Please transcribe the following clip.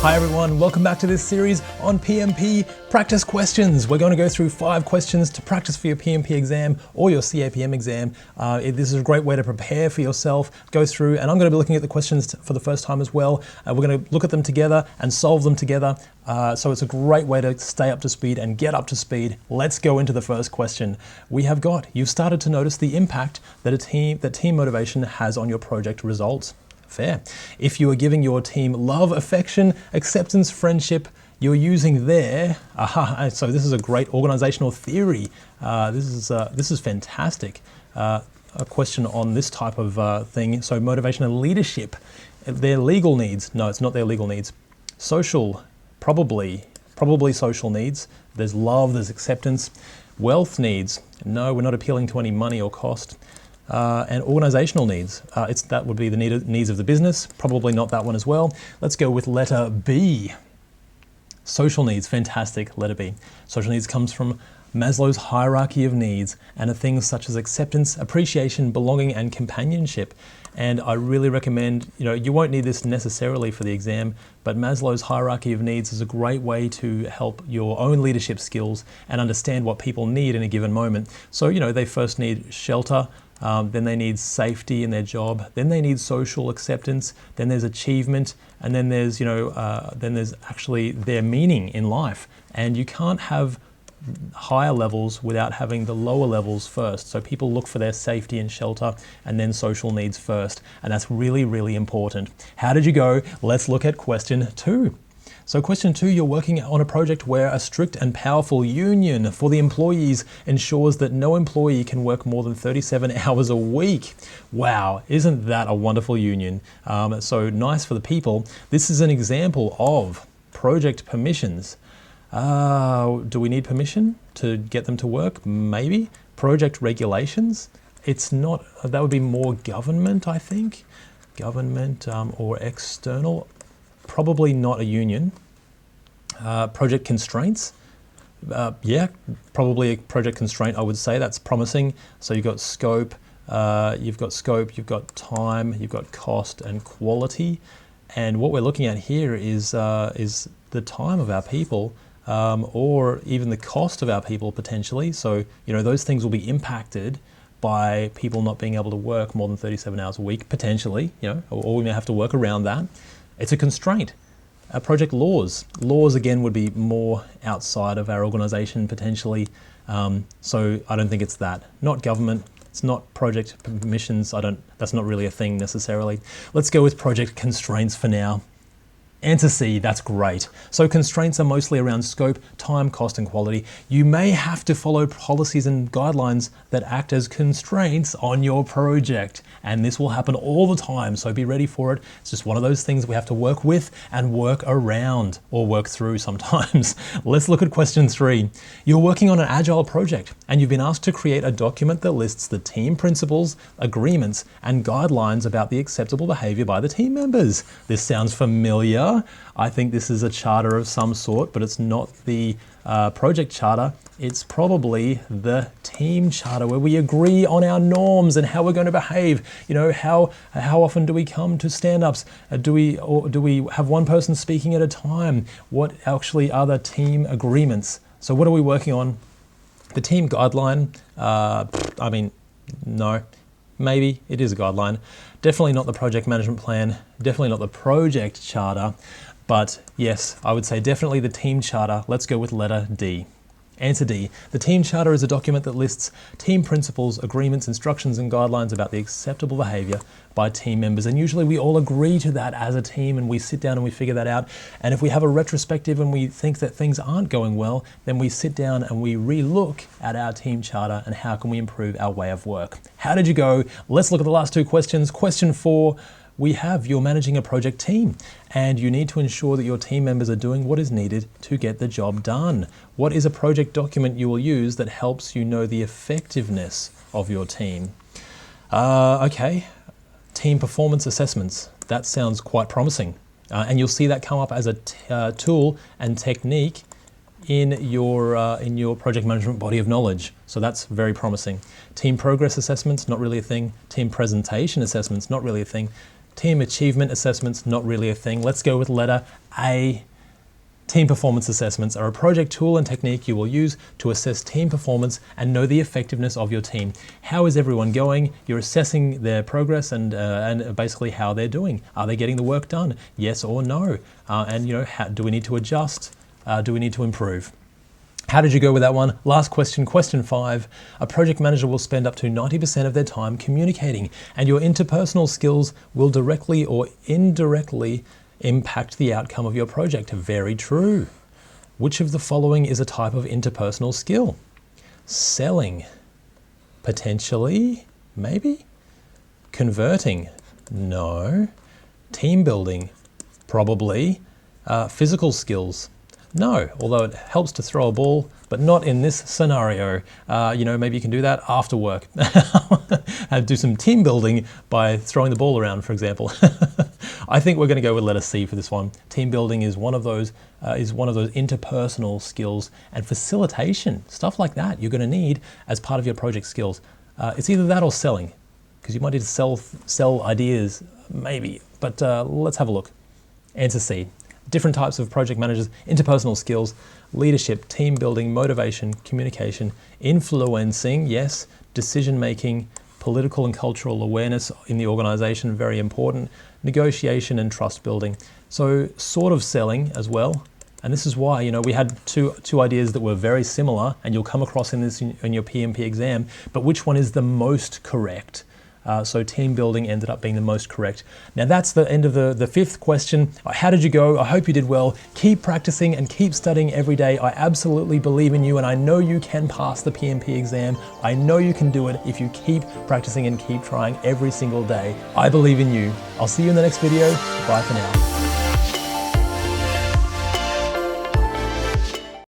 Hi everyone, welcome back to this series on PMP practice questions. We're going to go through 5 questions to practice for your PMP exam or your CAPM exam. This is a great way to prepare for yourself, go through, and I'm going to be looking at the questions for the first time as well. We're going to look at them together and solve them together. So it's a great way to stay up to speed and get up to speed. Let's go into the first question. You've started to notice the impact that team motivation has on your project results. Fair. If you are giving your team love, affection, acceptance, friendship, you're using their, so this is a great organizational theory. This is fantastic. A question on this type of thing. So motivation and leadership, their legal needs. No, it's not their legal needs. Social, probably social needs. There's love, there's acceptance. Wealth needs. No, we're not appealing to any money or cost. And organizational needs. That would be the needs of the business. Probably not that one as well. Let's go with letter B. Social needs, fantastic, letter B. Social needs comes from Maslow's hierarchy of needs and are things such as acceptance, appreciation, belonging, and companionship. And I really recommend, you won't need this necessarily for the exam, but Maslow's hierarchy of needs is a great way to help your own leadership skills and understand what people need in a given moment. So, they first need shelter, then they need safety in their job, then they need social acceptance, then there's achievement, and then there's, then there's actually their meaning in life. And you can't have higher levels without having the lower levels first. So people look for their safety and shelter and then social needs first. And that's really, really important. How did you go? Let's look at question 2. So question 2, you're working on a project where a strict and powerful union for the employees ensures that no employee can work more than 37 hours a week. Wow, isn't that a wonderful union? So nice for the people. This is an example of project permissions. Do we need permission to get them to work? Maybe. Project regulations? It's not, that would be more government, I think. Government or external. Probably not a union. Project constraints. Yeah, probably a project constraint, I would say. That's promising. So you've got scope, you've got time, you've got cost and quality. And what we're looking at here is the time of our people, or even the cost of our people potentially. So, those things will be impacted by people not being able to work more than 37 hours a week, potentially, or we may have to work around that. It's a constraint. Project laws. Laws, again, would be more outside of our organization, potentially. So I don't think it's that. Not government. It's not project permissions. That's not really a thing necessarily. Let's go with project constraints for now. Answer C, that's great. So constraints are mostly around scope, time, cost, and quality. You may have to follow policies and guidelines that act as constraints on your project. And this will happen all the time, so be ready for it. It's just one of those things we have to work with and work around, or work through sometimes. Let's look at question 3. You're working on an agile project, and you've been asked to create a document that lists the team principles, agreements, and guidelines about the acceptable behavior by the team members. This sounds familiar. I think this is a charter of some sort, but it's not the project charter. It's probably the team charter where we agree on our norms and how we're going to behave. How often do we come to stand-ups? Do we have one person speaking at a time? What actually are the team agreements? So what are we working on? The team guideline, no. Maybe it is a guideline. Definitely not the project management plan. Definitely not the project charter. But yes, I would say definitely the team charter. Let's go with letter D. Answer D. The team charter is a document that lists team principles, agreements, instructions, and guidelines about the acceptable behavior by team members. And usually we all agree to that as a team, and we sit down and we figure that out. And if we have a retrospective and we think that things aren't going well, then we sit down and we re-look at our team charter and how can we improve our way of work. How did you go? Let's look at the last 2 questions. Question 4. You're managing a project team, and you need to ensure that your team members are doing what is needed to get the job done. What is a project document you will use that helps you know the effectiveness of your team? Okay, team performance assessments. That sounds quite promising. And you'll see that come up as a tool and technique in your project management body of knowledge. So that's very promising. Team progress assessments, not really a thing. Team presentation assessments, not really a thing. Team achievement assessments, not really a thing. Let's go with letter A. Team performance assessments are a project tool and technique you will use to assess team performance and know the effectiveness of your team. How is everyone going? You're assessing their progress and basically how they're doing. Are they getting the work done? Yes or no? And do we need to adjust? Do we need to improve? How did you go with that one? Last question, question 5. A project manager will spend up to 90% of their time communicating, and your interpersonal skills will directly or indirectly impact the outcome of your project. Very true. Which of the following is a type of interpersonal skill? Selling. Potentially. Maybe. Converting. No. Team building. Probably. Physical skills. No, although it helps to throw a ball, but not in this scenario. Maybe you can do that after work. Do some team building by throwing the ball around, for example. I think we're going to go with letter C for this one. Team building is one of those interpersonal skills, and facilitation, stuff like that, you're going to need as part of your project skills. It's either that or selling, because you might need to sell ideas, maybe. But let's have a look. Answer C. Different types of project managers, interpersonal skills, leadership, team building, motivation, communication, influencing, yes, decision making, political and cultural awareness in the organization, very important, negotiation and trust building. So sort of selling as well. And this is why, we had two ideas that were very similar, and you'll come across in this in your PMP exam, but which one is the most correct? So team building ended up being the most correct. Now that's the end of the 5th question. How did you go? I hope you did well. Keep practicing and keep studying every day. I absolutely believe in you, and I know you can pass the PMP exam. I know you can do it if you keep practicing and keep trying every single day. I believe in you. I'll see you in the next video. Bye for now.